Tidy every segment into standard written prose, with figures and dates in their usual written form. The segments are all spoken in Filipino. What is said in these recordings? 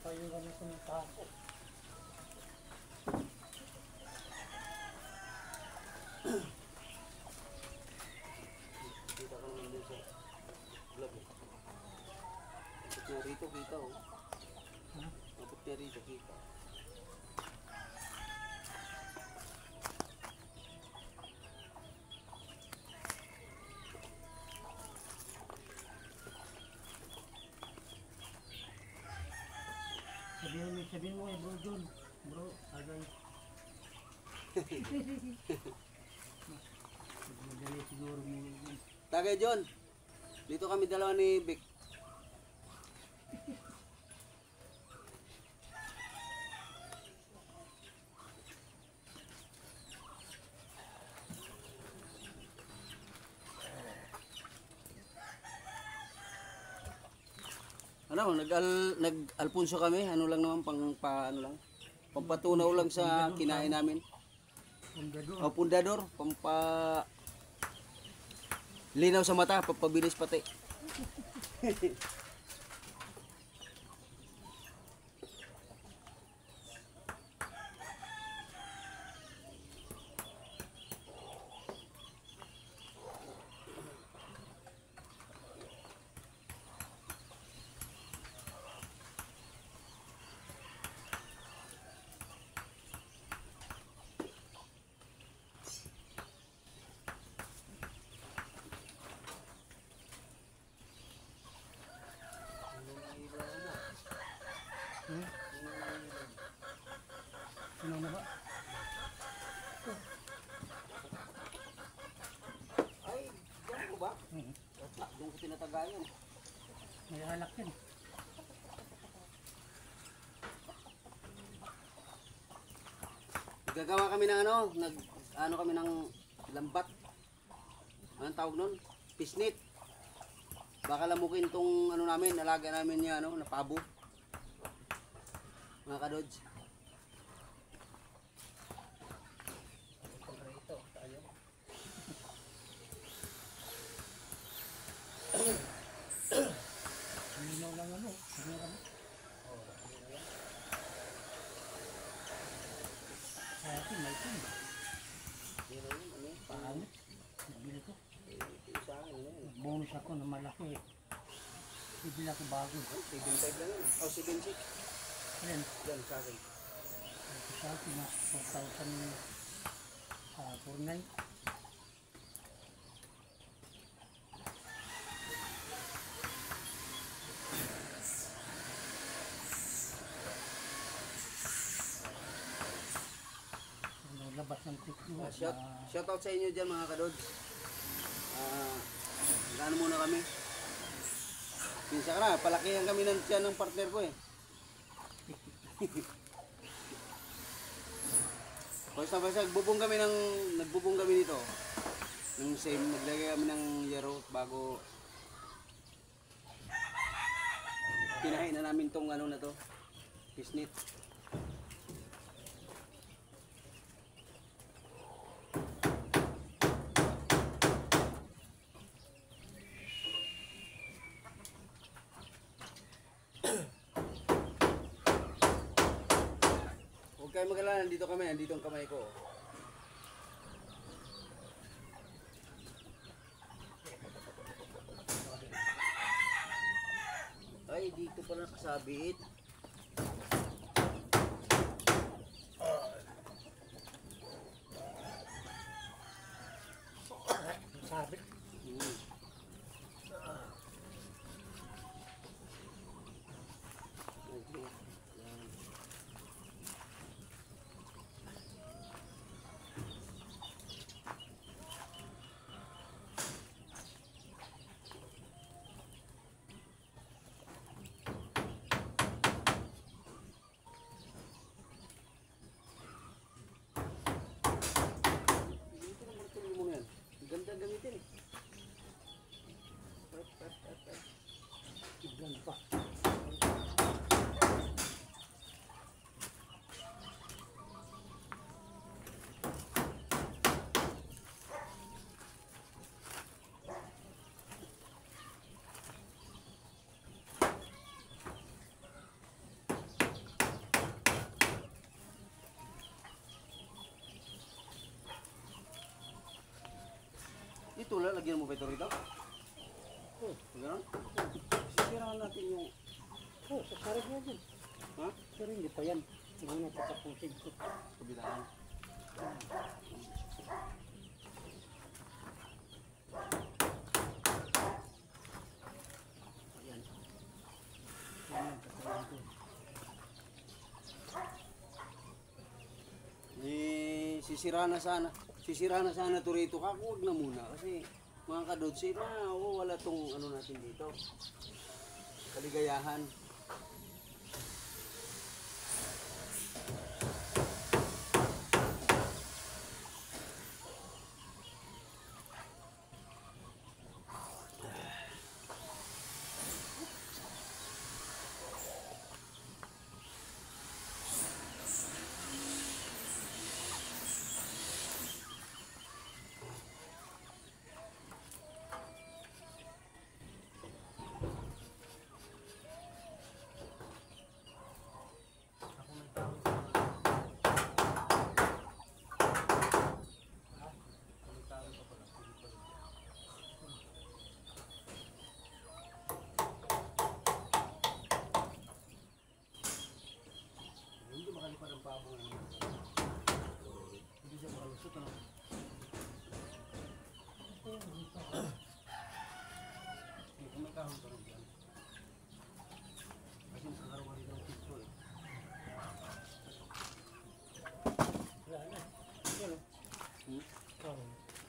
Paiwan na sa tako. Kita ka naman din sa vlog eh. Kapit niya rito kita oh. Kapit niya rito kita. Sabihin mo bro John. Bro, agay. Madali siguro mo yun. Tagay John. Dito kami dalawa ni Vic. Ano, nag-Alfonso kami, ano lang naman ano lang. Pampatunaw lang sa kinain namin. Pundador. O pundador, linaw sa mata, pampabilis pati. Ano na ba? Ay, diyan ko ba? Doon ko tinatagayan. May alak yan. Gagawa kami ng ano kami ng lambat. Anong tawag nun? Pisnit. Baka lamukin tong ano namin, alaga namin niya na pabo. Mga kadods. Minaw lang ano. Ano kami? Sa akin, may ito. Pangit. Nabili ko. Bonus ako na malaki. Bibili ako bago. 7.5 lang yan. O, 7.6. Ayan. Yan, sa akin. Ito sa akin na 4,049. Labas ng tiklo. Shout out sa inyo dyan mga kadods. Gano muna kami. Pinsa ka na, palakihan kami ng tiyan ng partner ko eh. Basta nagbubong kami dito. Ng same, naglagay kami ng yero bago pinahin na namin tong ano na to. Pisnit. Huwag kayo mag-alala, nandito kami, nandito ang kamay ko. Ay, dito pala nakasabit. Sabit. Ito, lagyan mo ba ito rito? Oh, Gano'n? Sisiraan natin yung... oh, sasarin mo din. Ha? Pero hindi pa yan. Muna tatapusin ko. Kabilaan. Ayan. Yan ang kasalan ko. Sisira na sana. Sisira na sana ito rito. Huwag na muna. Kasi mga kadotsi, wala tong ano natin dito. Kaligayahan. Hindi makalipad ang pabo. Hindi siya makalusot. Ano? Kung may kahon ka rin yan. Kasi nakakarawan rin ang pito eh. Wala na. Yan o. Oh.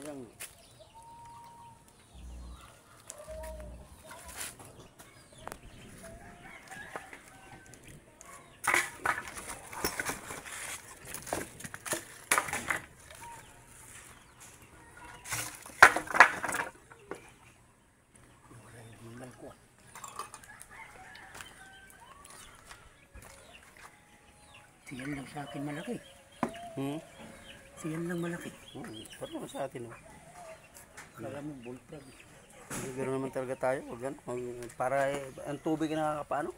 Kaya nga. Wala yung gimbal ko. Siyan lang sa akin malaki. Siyan lang malaki. Parang sa atin oh. Kala mo bullfrog. Hindi gano'n naman talaga tayo. Huwag yan. Para ang tubig na nakakapaano.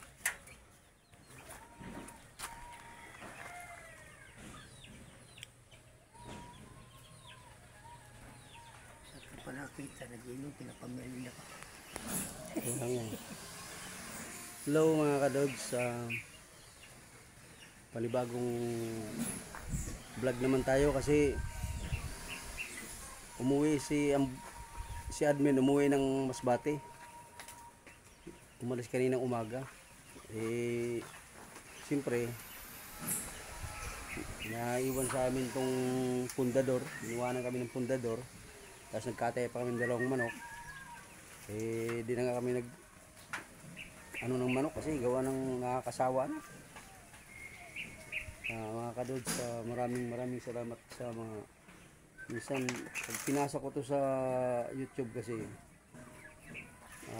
Sa panakita, nag-inom, pinapamilya pa. Hello mga kadogs. Palibagong vlog naman tayo kasi umuwi si admin umuwi ng Masbate. Umalis kaninang umaga. Siyempre naiwan sa amin tong pundador. Iniwanan kami ng pundador. Tapos nagkatay pa kami ng dalawang manok. Di na nga kami ng manok kasi gawa ng nakakasawa na. Mga kadods, maraming salamat sa mga minsan pag pinasa ko to sa YouTube kasi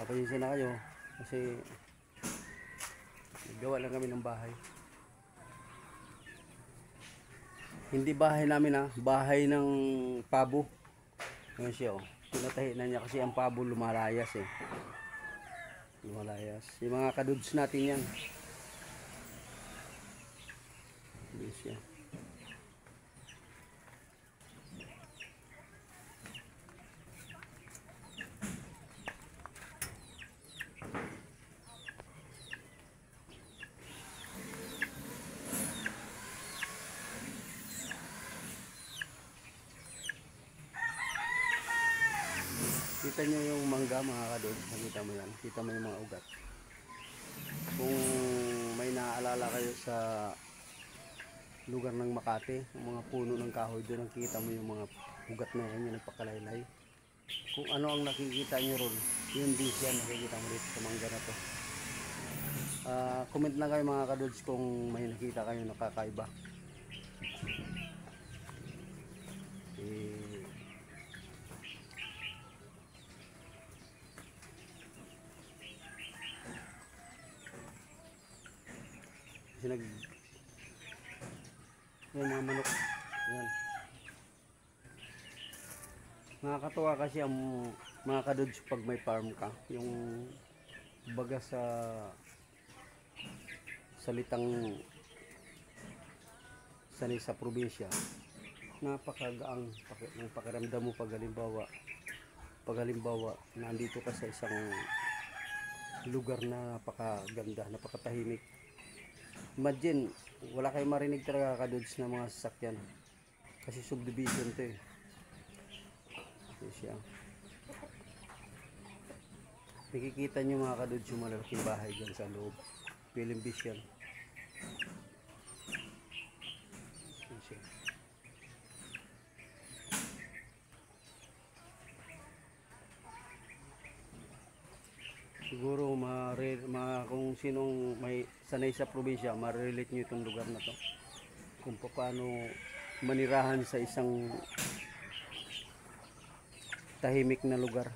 pasensya na kayo kasi gawa lang kami ng bahay. Hindi bahay namin bahay ng pabo. Ngayon siya pinatahi na niya kasi ang pabo lumalayas lumalayas. Yung mga kadods natin yan. Siya. Kita nyo yung mangga mga kadod, nakita mo yan, kita mo yung mga ugat. Kung may naaalala kayo sa lugar ng Makati, yung mga puno ng kahoy, doon nakikita mo yung mga ugat na yan, yung nagpakalaylay. Kung ano ang nakikita nyo ron, yun din siya nakikita mo dito sa mangga na to. Comment na kayo mga kadods kung may nakita kayo nakakaiba. Kasi yung mga manok yan. Nakakatuwa kasi ang mga kadods pag may farm ka, yung baga sa salitang sanay sa probinsya, napakagaang ng pakiramdam mo pag halimbawa pag halimbawa nandito ka sa isang lugar na napakaganda, napakatahimik, imagine wala kayong marinig talaga kadudes na mga sasakyan kasi subdivision to eh. Ito siya, nakikita nyo mga kadudes yung malalaking bahay dyan sa loob, Philippines yan. Ito siya. Siguro kung sinong may sanay sa probinsya, ma-relate nyo itong lugar na to. Kung paano manirahan sa isang tahimik na lugar.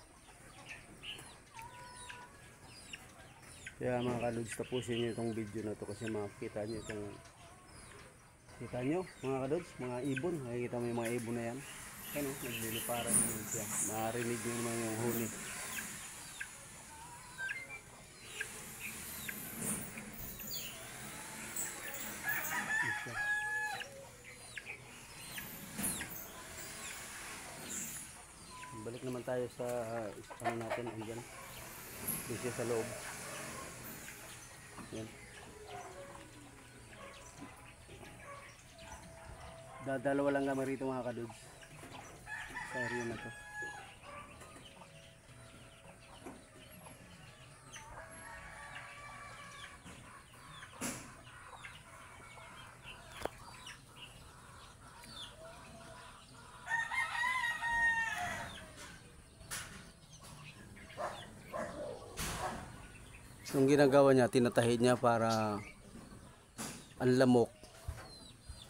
Kaya mga kadudes, tapusin nyo itong video na to kasi makikita nyo itong, kita nyo mga kadudes, mga ibon. Makikita mo yung mga ibon na yan. Ano, nagliliparan naman siya. Marinig nyo naman yung huni. Balik naman tayo sa ano natin, andyan dito sa loob. Yan. Dalawa lang kami rito mga kadudes sa area na to. So, yung ginagawa niya, tinatahid niya para ang lamok.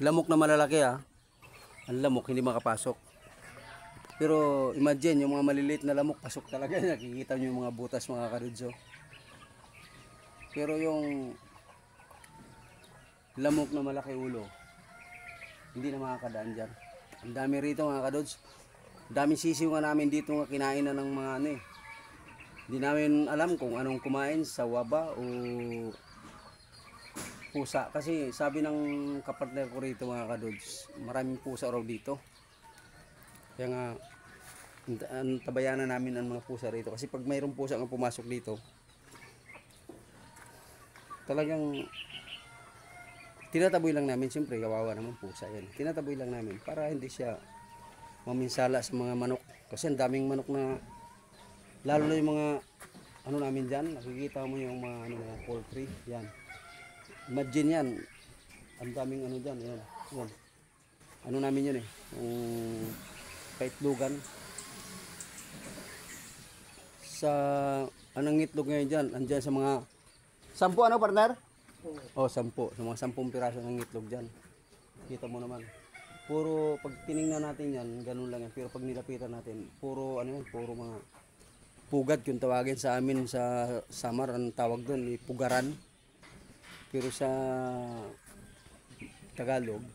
Lamok na malalaki ah. Ang lamok hindi makapasok. Pero imagine yung mga maliliit na lamok pasok talaga. Nakikita niyo yung mga butas mga kadudes. Pero yung lamok na malaki ulo, hindi na makakadaan dyan. Ang dami rito mga kadudes. Daming sisiw nga namin dito nga kinain na ng mga ano eh. Hindi namin alam kung anong kumain, sawaba o pusa. Kasi sabi ng kapartner ko rito mga kadudes, maraming pusa raw dito. Kaya nga, tabayanan namin ang mga pusa rito. Kasi pag mayroong pusa nga pumasok dito, talagang tinataboy lang namin. Siyempre, kawawa naman pusa yan. Tinataboy lang namin para hindi siya maminsala sa mga manok. Kasi ang daming manok na, lalo na yung mga ano namin dyan, nakikita mo yung mga, mga poultry, yan. Imagine yan, ang daming ano dyan, yan. Yan. Ano namin yun eh, yung kaitlogan. Sa, anong itlog ngayon dyan, andyan sa mga, 10 ano partner? Oh, 10. Sa mga 10 piraso ng itlog dyan. Kita mo naman. Puro, pag tiningnan natin yan, ganun lang yan. Pero pag nilapitan natin, puro, ano yan, puro mga pugad yung tawagin sa amin sa Samar, ang tawag doon, pugaran. Pero sa Tagalog,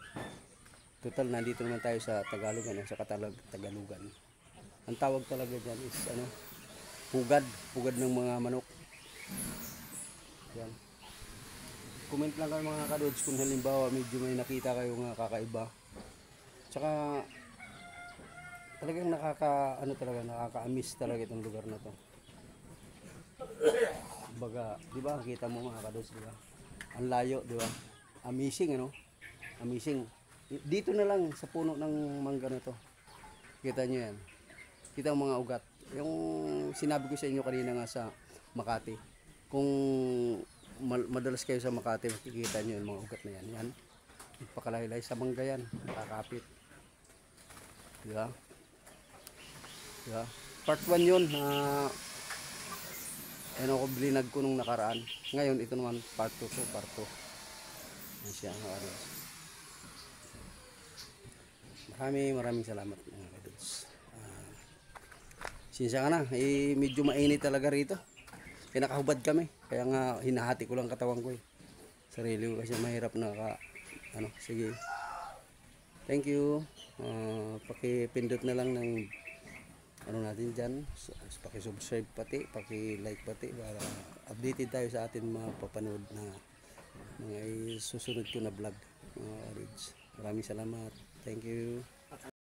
total nandito naman tayo sa Tagalogan, sa Tagalogan. Ang tawag talaga dyan is ano, pugad ng mga manok. Yan. Comment lang kayo mga kadudes kung halimbawa medyo may nakita kayo nga kakaiba. Tsaka talagang nakaka-amiss talaga itong lugar na to. Baga, di ba? Kita mo mga kadudes, di ba? Ang layo, di ba? Amazing, ano? Amazing. Dito na lang sa puno ng mangga na to. Kita nyo yan. Kita ang mga ugat. Yung sinabi ko sa inyo kanina nga sa Makati. Kung madalas kayo sa Makati, makikita nyo yung mga ugat na yan. Yan. Pakalaylay sa mangga yan. Nakakapit. Di ba? Yeah. Part 1 yun ano ko blinag ko nung nakaraan. Ngayon ito naman part 2 to, part 2. Yan siya. Maraming salamat mga kadudes. Sinsya ka na, medyo mainit talaga rito. Pinakahubad kami. Kaya nga hinahati ko lang katawan ko eh. Sarili ko kasi mahirap na sige. Thank you. Pakipindot na lang ng natin dyan, paki-subscribe pati, paki-like pati para updated tayo sa atin mga papanood na mga susunod ko na vlog mga kadudes. Maraming salamat. Thank you.